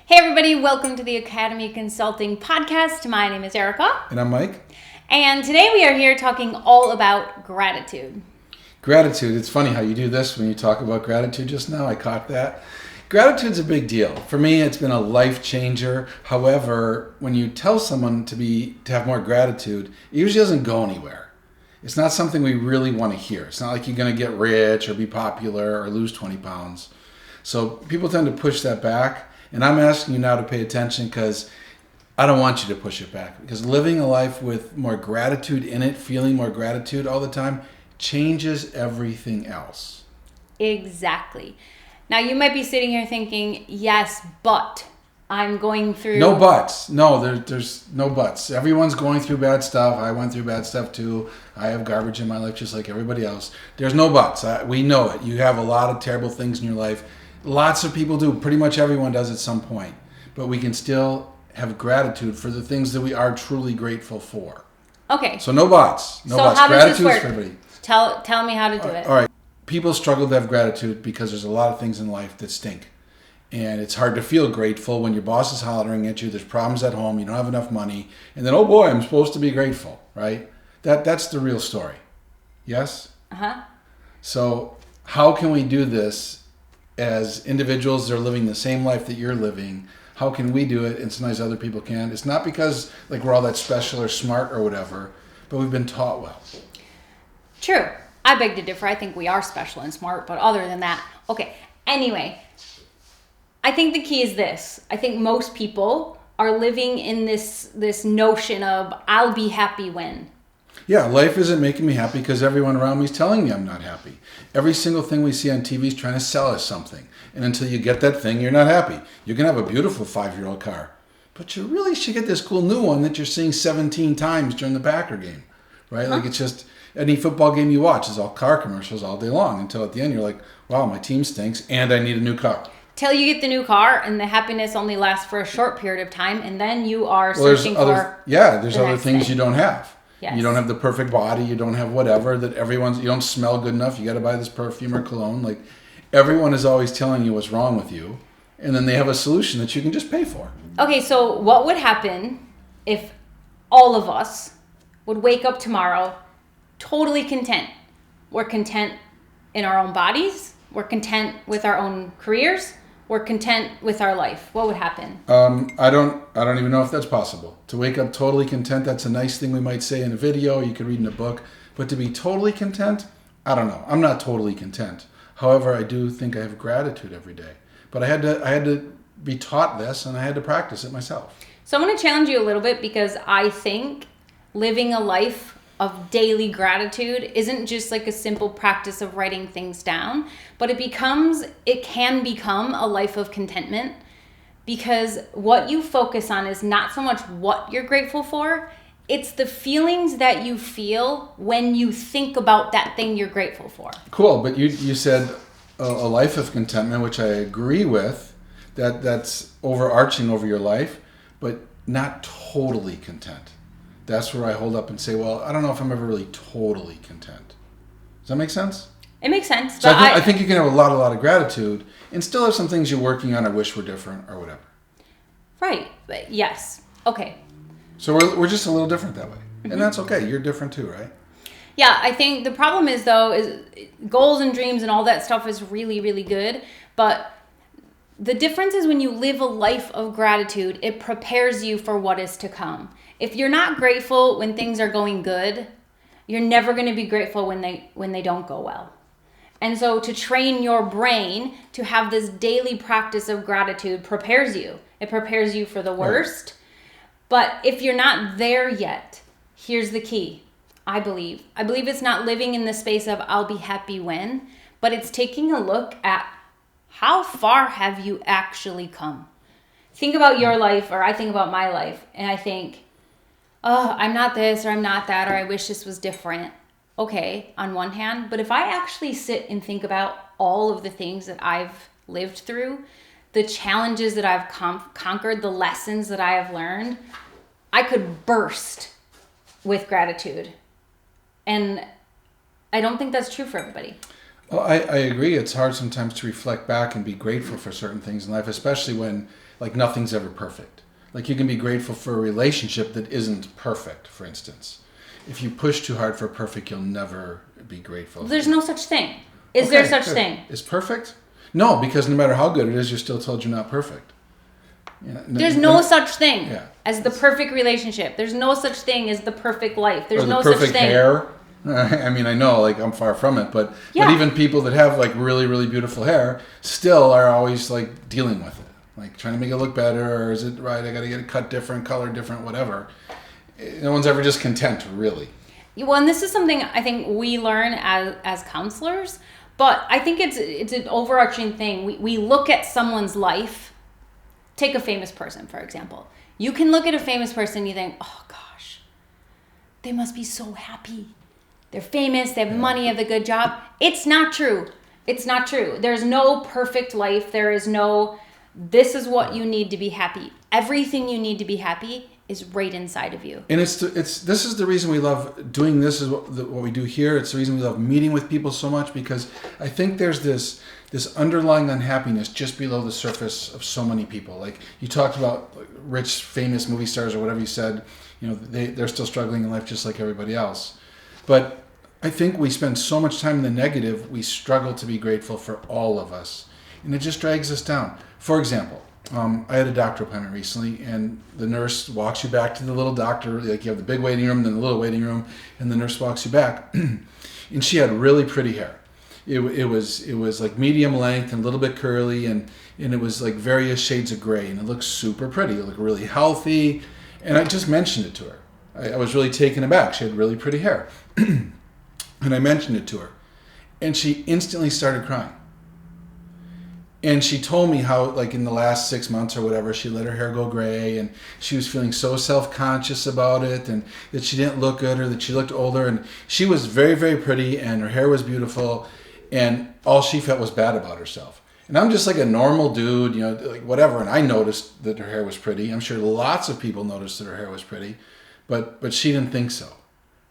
Hey everybody, welcome to the Academy Consulting Podcast. My name is Erica. And I'm Mike. And today we are here talking all about gratitude. Gratitude. It's funny how you do this when you talk about gratitude just now. I caught that. Gratitude's a big deal. For me, it's been a life changer. However, when you tell someone to have more gratitude, it usually doesn't go anywhere. It's not something we really want to hear. It's not like you're going to get rich or be popular or lose 20 pounds. So people tend to push that back. And I'm asking you now to pay attention because I don't want you to push it back. Because living a life with more gratitude in it, feeling more gratitude all the time, changes everything else. Exactly. Now you might be sitting here thinking, yes, but I'm going through... No buts. No, there's no buts. Everyone's going through bad stuff. I went through bad stuff too. I have garbage in my life just like everybody else. There's no buts. We know it. You have a lot of terrible things in your life. Lots of people do. Pretty much everyone does at some point. But we can still have gratitude for the things that we are truly grateful for. Okay. So no buts. No buts. How does this work? For everybody. Tell me how to do it. All right. People struggle to have gratitude because there's a lot of things in life that stink. And it's hard to feel grateful when your boss is hollering at you, there's problems at home, you don't have enough money, and then, oh boy, I'm supposed to be grateful, right? That's the real story. Yes? Uh-huh. So how can we do this as individuals that are living the same life that you're living? How can we do it and sometimes other people can? It's not because like we're all that special or smart or whatever, but we've been taught well. True. I beg to differ. I think we are special and smart, but other than that, okay. Anyway, I think the key is this. I think most people are living in this notion of I'll be happy when. Yeah, life isn't making me happy because everyone around me is telling me I'm not happy. Every single thing we see on TV is trying to sell us something. And until you get that thing, you're not happy. You can have a beautiful 5-year-old car, but you really should get this cool new one that you're seeing 17 times during the Packer game, right? Huh? Like it's just any football game you watch is all car commercials all day long until at the end you're like, wow, my team stinks and I need a new car. Till you get the new car, and the happiness only lasts for a short period of time, and then you are searching for... There's other things you don't have. Yes. You don't have the perfect body. You don't have whatever that you don't smell good enough. You got to buy this perfume or cologne. Like everyone is always telling you what's wrong with you. And then they have a solution that you can just pay for. Okay, so what would happen if all of us would wake up tomorrow totally content? We're content in our own bodies. We're content with our own careers. We're content with our life. What would happen? I don't even know if that's possible. To wake up totally content, that's a nice thing we might say in a video, you could read in a book. But to be totally content, I don't know. I'm not totally content. However, I do think I have gratitude every day. But I had to be taught this and I had to practice it myself. So I'm going to challenge you a little bit because I think living a life of daily gratitude isn't just like a simple practice of writing things down, but it can become a life of contentment because what you focus on is not so much what you're grateful for, it's the feelings that you feel when you think about that thing you're grateful for. Cool, but you said a life of contentment, which I agree with, that's overarching over your life, but not totally content. That's where I hold up and say, well, I don't know if I'm ever really totally content. Does that make sense? It makes sense. So I think you can have a lot of gratitude and still have some things you're working on or wish were different or whatever. Right. But yes. Okay. So we're just a little different that way. Mm-hmm. And that's okay. You're different too, right? Yeah, I think the problem is goals and dreams and all that stuff is really, really good. But the difference is when you live a life of gratitude, it prepares you for what is to come. If you're not grateful when things are going good, you're never going to be grateful when they don't go well. And so to train your brain to have this daily practice of gratitude prepares you. It prepares you for the worst. Right. But if you're not there yet, here's the key. I believe it's not living in the space of I'll be happy when, but it's taking a look at how far have you actually come. Think about your life, or I think about my life, and I think, oh, I'm not this, or I'm not that, or I wish this was different. Okay, on one hand, but if I actually sit and think about all of the things that I've lived through, the challenges that I've conquered, the lessons that I have learned, I could burst with gratitude. And I don't think that's true for everybody. Well, I agree. It's hard sometimes to reflect back and be grateful for certain things in life, especially when like nothing's ever perfect. Like you can be grateful for a relationship that isn't perfect, for instance. If you push too hard for perfect, you'll never be grateful. There's no such thing. Is there such good. thing? Is perfect? No, because no matter how good it is, you're still told you're not perfect. Yeah, There's no such thing Yeah. as the perfect relationship. There's no such thing as the perfect life. There's or the no perfect such thing. hair. I mean, I know, like I'm far from it, but Yeah. even people that have like really, really beautiful hair still are always like dealing with it, like trying to make it look better, or is it right? I got to get it cut different, color different, whatever. No one's ever just content, really. Well, and this is something I think we learn as counselors, but I think it's an overarching thing. We look at someone's life. Take a famous person, for example. You can look at a famous person and you think, oh gosh, they must be so happy. They're famous, they have money, have a good job. It's not true. It's not true. There's no perfect life. There is no, this is what you need to be happy. Everything you need to be happy is right inside of you. And this is the reason we love doing this, is what we do here. It's the reason we love meeting with people so much, because I think there's this underlying unhappiness just below the surface of so many people. Like you talked about like, rich, famous movie stars or whatever you said, you know, they're still struggling in life just like everybody else. But I think we spend so much time in the negative, we struggle to be grateful for all of us. And it just drags us down. For example, I had a doctor appointment recently, and the nurse walks you back to the little doctor. Like you have the big waiting room, then the little waiting room, and the nurse walks you back. And she had really pretty hair. It was like medium length and a little bit curly, and it was like various shades of gray, and it looked super pretty. It looked really healthy, and I just mentioned it to her. I was really taken aback. She had really pretty hair. And I mentioned it to her, and she instantly started crying. And she told me how, like, in the last 6 months or whatever, she let her hair go gray, and she was feeling so self-conscious about it, and that she didn't look good, or that she looked older. And she was very, very pretty, and her hair was beautiful, and all she felt was bad about herself. And I'm just like a normal dude, you know, like whatever. And I noticed that her hair was pretty. I'm sure lots of people noticed that her hair was pretty, but she didn't think so,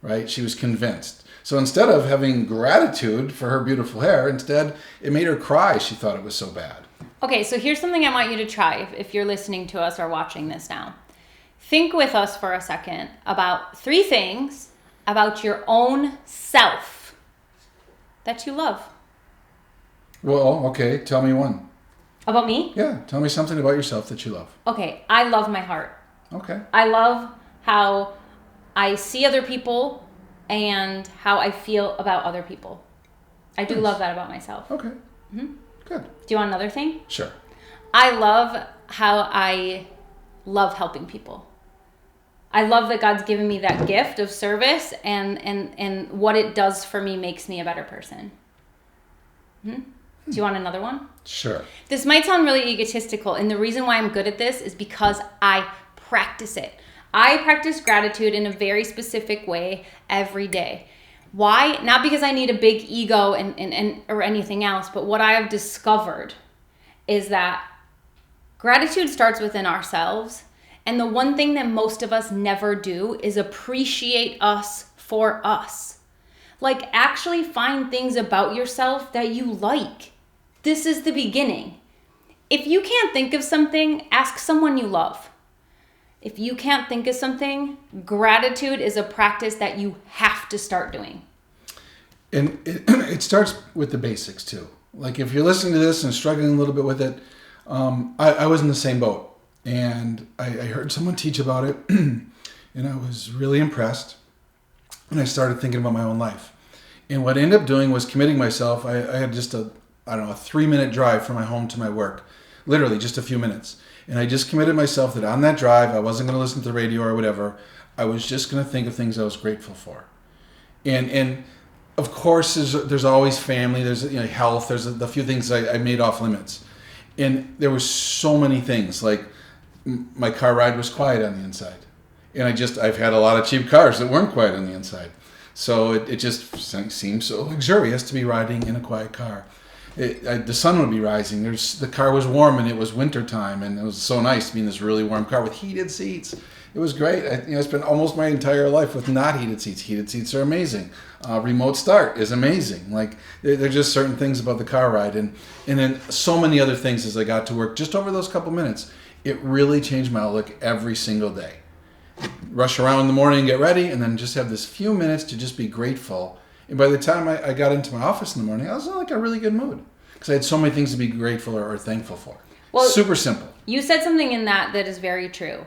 right? She was convinced. So instead of having gratitude for her beautiful hair, instead it made her cry. She thought it was so bad. Okay, so here's something I want you to try if you're listening to us or watching this now. Think with us for a second about 3 things about your own self that you love. Well, okay, tell me one. About me? Yeah, tell me something about yourself that you love. Okay, I love my heart. Okay. I love how I see other people and how I feel about other people. I do love that about myself. Okay. Mm-hmm. Good. Do you want another thing? Sure. I love how I love helping people. I love that God's given me that gift of service, and what it does for me makes me a better person. Do you want another one? Sure. This might sound really egotistical, and the reason why I'm good at this is because I practice it. I practice gratitude in a very specific way every day. Why? Not because I need a big ego and or anything else, but what I have discovered is that gratitude starts within ourselves. And the one thing that most of us never do is appreciate us for us. Like, actually find things about yourself that you like. This is the beginning. If you can't think of something, ask someone you love. If you can't think of something, gratitude is a practice that you have to start doing. And it starts with the basics too. Like if you're listening to this and struggling a little bit with it, I was in the same boat. And I heard someone teach about it, and I was really impressed. And I started thinking about my own life. And what I ended up doing was committing myself. I had just a 3-minute drive from my home to my work. Literally just a few minutes. And I just committed myself that on that drive, I wasn't going to listen to the radio or whatever. I was just going to think of things I was grateful for. And of course, there's always family, there's health, there's a few things I made off limits. And there were so many things, like my car ride was quiet on the inside. And I've had a lot of cheap cars that weren't quiet on the inside. So it just seemed so luxurious to be riding in a quiet car. The sun would be rising. The car was warm, and it was winter time, and it was so nice to be in this really warm car with heated seats. It was great. I spent almost my entire life with not heated seats. Heated seats are amazing. Remote start is amazing. Like there are just certain things about the car ride, and then so many other things as I got to work. Just over those couple minutes, it really changed my outlook every single day. Rush around in the morning, get ready, and then just have this few minutes to just be grateful. And by the time I got into my office in the morning, I was in like a really good mood because I had so many things to be grateful or thankful for. Well, super simple. You said something in that is very true.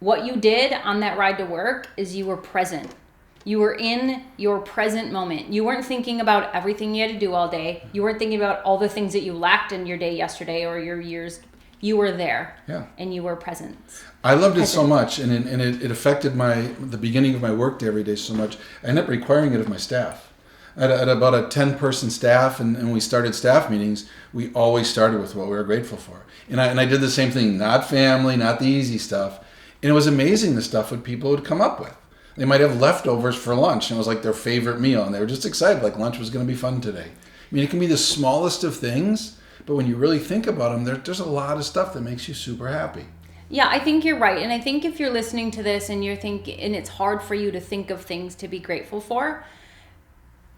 What you did on that ride to work is you were present. You were in your present moment. You weren't thinking about everything you had to do all day. You weren't thinking about all the things that you lacked in your day yesterday or your years. You were there. Yeah. And you were present. I loved it so much, and it affected the beginning of my work day every day so much. I ended up requiring it of my staff. At about a 10-person staff, and we started staff meetings, we always started with what we were grateful for. And I did the same thing, not family, not the easy stuff. And it was amazing the stuff that people would come up with. They might have leftovers for lunch, and it was like their favorite meal, and they were just excited, like lunch was going to be fun today. I mean, it can be the smallest of things, but when you really think about them, there's a lot of stuff that makes you super happy. Yeah, I think you're right. And I think if you're listening to this and you're thinking, and it's hard for you to think of things to be grateful for,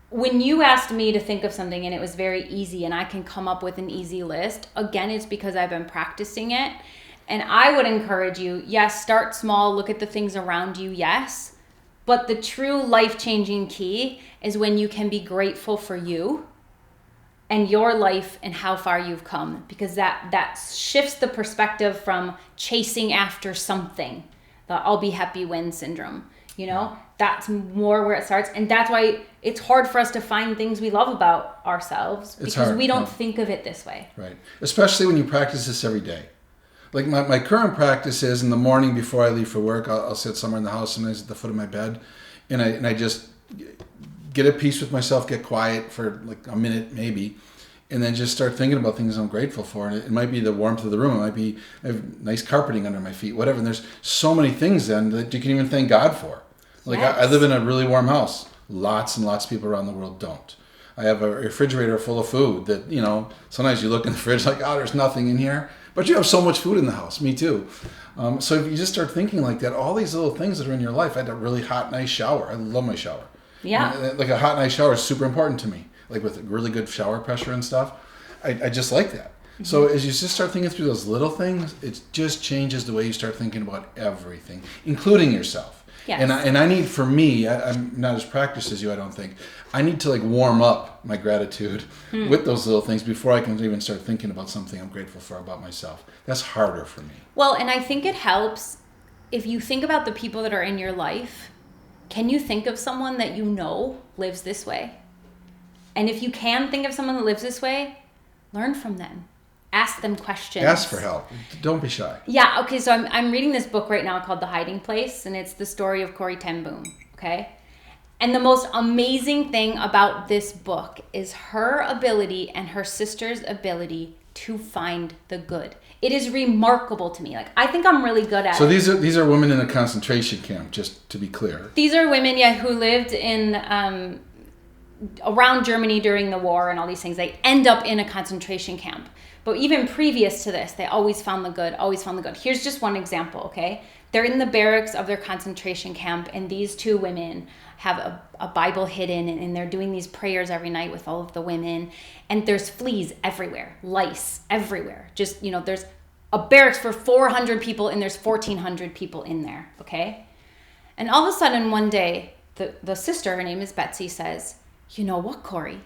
when you asked me to think of something and it was very easy and I can come up with an easy list, again, it's because I've been practicing it. And I would encourage you, yes, start small, look at the things around you, yes. But the true life-changing key is when you can be grateful for you and your life and how far you've come, because that shifts the perspective from chasing after something, the I'll be happy when syndrome. That's more where it starts. And that's why it's hard for us to find things we love about ourselves, because we don't think of it this way. Right. Especially when you practice this every day. Like my current practice is in the morning before I leave for work, I'll sit somewhere in the house, sometimes at the foot of my bed, and I just get at peace with myself, get quiet for like a minute maybe, and then just start thinking about things I'm grateful for. And it might be the warmth of the room, it might be I have nice carpeting under my feet, whatever. And there's so many things then that you can even thank God for. Like yes. I live in a really warm house. Lots and lots of people around the world don't. I have a refrigerator full of food that, sometimes you look in the fridge like, oh, there's nothing in here. But you have so much food in the house. Me too. So if you just start thinking like that, all these little things that are in your life. I had a really hot, nice shower. I love my shower. Yeah. Like a hot, nice shower is super important to me. Like with really good shower pressure and stuff. I just like that. Mm-hmm. So as you just start thinking through those little things, it just changes the way you start thinking about everything, including yourself. Yes. And I need, for me, I'm not as practiced as you, I don't think. I need to like warm up my gratitude with those little things before I can even start thinking about something I'm grateful for about myself. That's harder for me. Well, and I think it helps if you think about the people that are in your life. Can you think of someone that you know lives this way? And if you can think of someone that lives this way, learn from them. Ask them questions. Ask for help. Don't be shy. Yeah, okay, so I'm reading this book right now called The Hiding Place, and it's the story of Corrie ten Boom, okay? And the most amazing thing about this book is her ability and her sister's ability to find the good. It is remarkable to me. Like, I think I'm really good at it. So these are women in a concentration camp, just to be clear. These are women, who lived in around Germany during the war and all these things. They end up in a concentration camp. But even previous to this, they always found the good, always found the good. Here's just one example, okay? They're in the barracks of their concentration camp, and these two women have a Bible hidden, and they're doing these prayers every night with all of the women. And there's fleas everywhere, lice everywhere. Just, there's a barracks for 400 people, and there's 1,400 people in there, okay? And all of a sudden, one day, the sister, her name is Betsy, says, you know what, Corrie?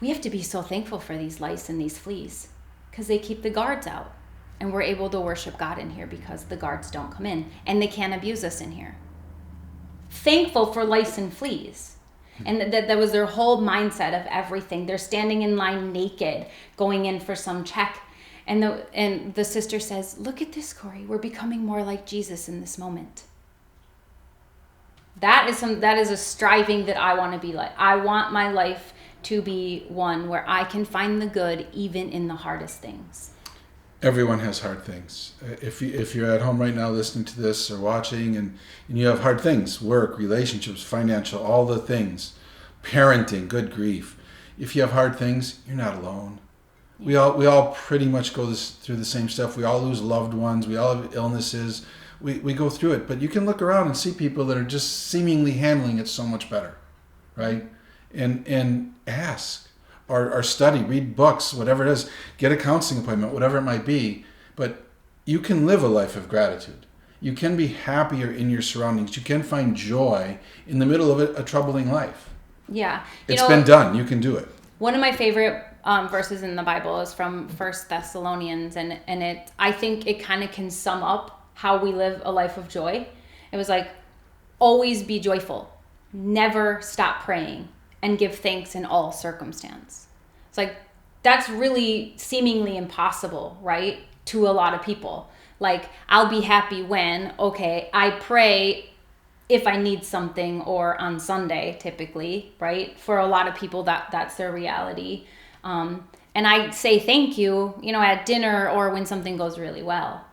We have to be so thankful for these lice and these fleas, because they keep the guards out, and we're able to worship God in here because the guards don't come in, and they can't abuse us in here. Thankful for lice and fleas. And that was their whole mindset of everything. They're standing in line naked, going in for some check. And the sister says, look at this, Corrie. We're becoming more like Jesus in this moment. That is a striving that I want to be like. I want my life to be one where I can find the good even in the hardest things. Everyone has hard things. If you're at home right now listening to this or watching and you have hard things, work, relationships, financial, all the things, parenting, good grief. If you have hard things, you're not alone. Yeah. We all pretty much go through the same stuff. We all lose loved ones. We all have illnesses. we go through it, but you can look around and see people that are just seemingly handling it so much better, right? And ask or study, read books, whatever it is, get a counseling appointment, whatever it might be. But you can live a life of gratitude. You can be happier in your surroundings. You can find joy in the middle of a troubling life. Yeah. It's been done. You can do it. One of my favorite verses in the Bible is from 1 Thessalonians, and I think it kind of can sum up how we live a life of joy. It was like, always be joyful, never stop praying, and give thanks in all circumstance. It's like, that's really seemingly impossible, right? To a lot of people. Like, I'll be happy when, okay, I pray if I need something, or on Sunday, typically, right? For a lot of people, that's their reality. And I say thank you, at dinner or when something goes really well.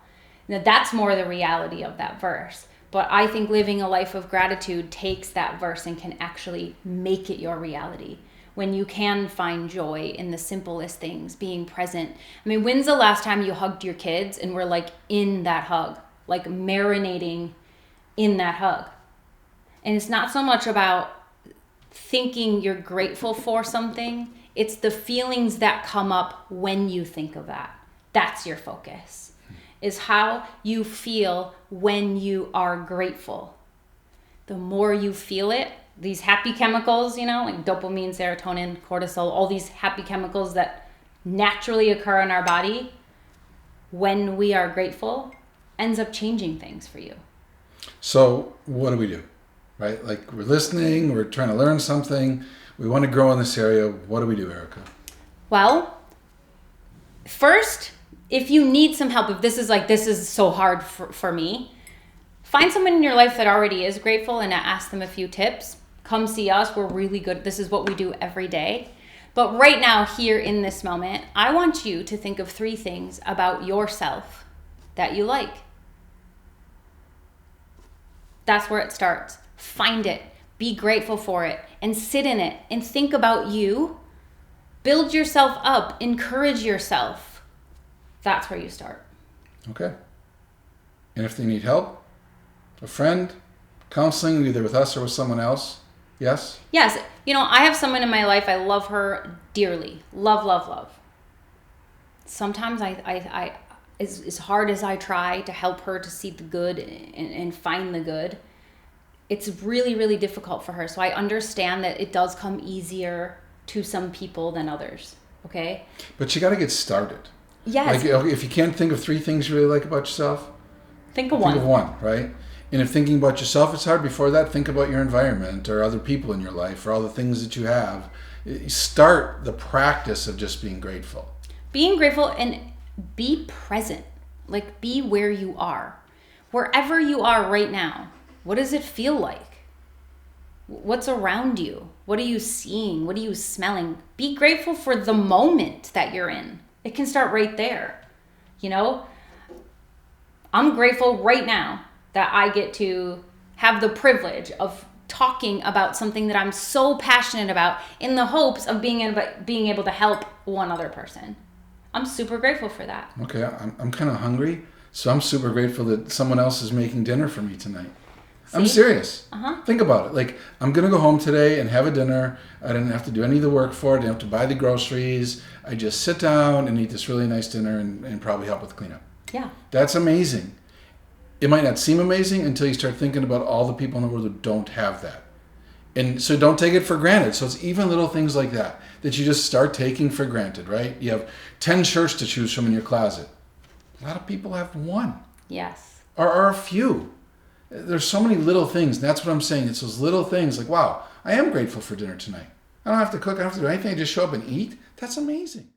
Now, that's more the reality of that verse. But I think living a life of gratitude takes that verse and can actually make it your reality. When you can find joy in the simplest things, being present. I mean, when's the last time you hugged your kids and were like in that hug, like marinating in that hug? And it's not so much about thinking you're grateful for something. It's the feelings that come up when you think of that. That's your focus, is how you feel when you are grateful. The more you feel it, these happy chemicals, like dopamine, serotonin, cortisol, all these happy chemicals that naturally occur in our body when we are grateful, ends up changing things for you. So what do we do, right? Like, we're listening, we're trying to learn something, we want to grow in this area. What do we do, Erica? Well, first, if you need some help, if this is so hard for me, find someone in your life that already is grateful and ask them a few tips. Come see us. We're really good. This is what we do every day. But right now, here in this moment, I want you to think of 3 things about yourself that you like. That's where it starts. Find it. Be grateful for it. And sit in it. And think about you. Build yourself up. Encourage yourself. That's where you start. Okay. And if they need help, a friend, counseling, either with us or with someone else, yes? Yes. I have someone in my life. I love her dearly. Love, love, love. Sometimes I as hard as I try to help her to see the good and find the good, it's really, really difficult for her. So I understand that it does come easier to some people than others. Okay? But you got to get started. Yes. Like, if you can't think of 3 things you really like about yourself, think of one. Think of one, right? And if thinking about yourself is hard, before that, think about your environment or other people in your life or all the things that you have. Start the practice of just being grateful. Being grateful and be present. Like, be where you are. Wherever you are right now, what does it feel like? What's around you? What are you seeing? What are you smelling? Be grateful for the moment that you're in. It can start right there. I'm grateful right now that I get to have the privilege of talking about something that I'm so passionate about in the hopes of being able to help one other person. I'm super grateful for that. Okay, I'm kind of hungry, so I'm super grateful that someone else is making dinner for me tonight. See? I'm serious. Think about it. Like, I'm going to go home today and have a dinner. I didn't have to do any of the work for it. I didn't have to buy the groceries. I just sit down and eat this really nice dinner and probably help with cleanup. Yeah. That's amazing. It might not seem amazing until you start thinking about all the people in the world who don't have that. And so don't take it for granted. So it's even little things like that you just start taking for granted, right? You have 10 shirts to choose from in your closet. A lot of people have 1. Yes. Or a few. There's so many little things. And that's what I'm saying. It's those little things like, wow, I am grateful for dinner tonight. I don't have to cook. I don't have to do anything. I just show up and eat. That's amazing.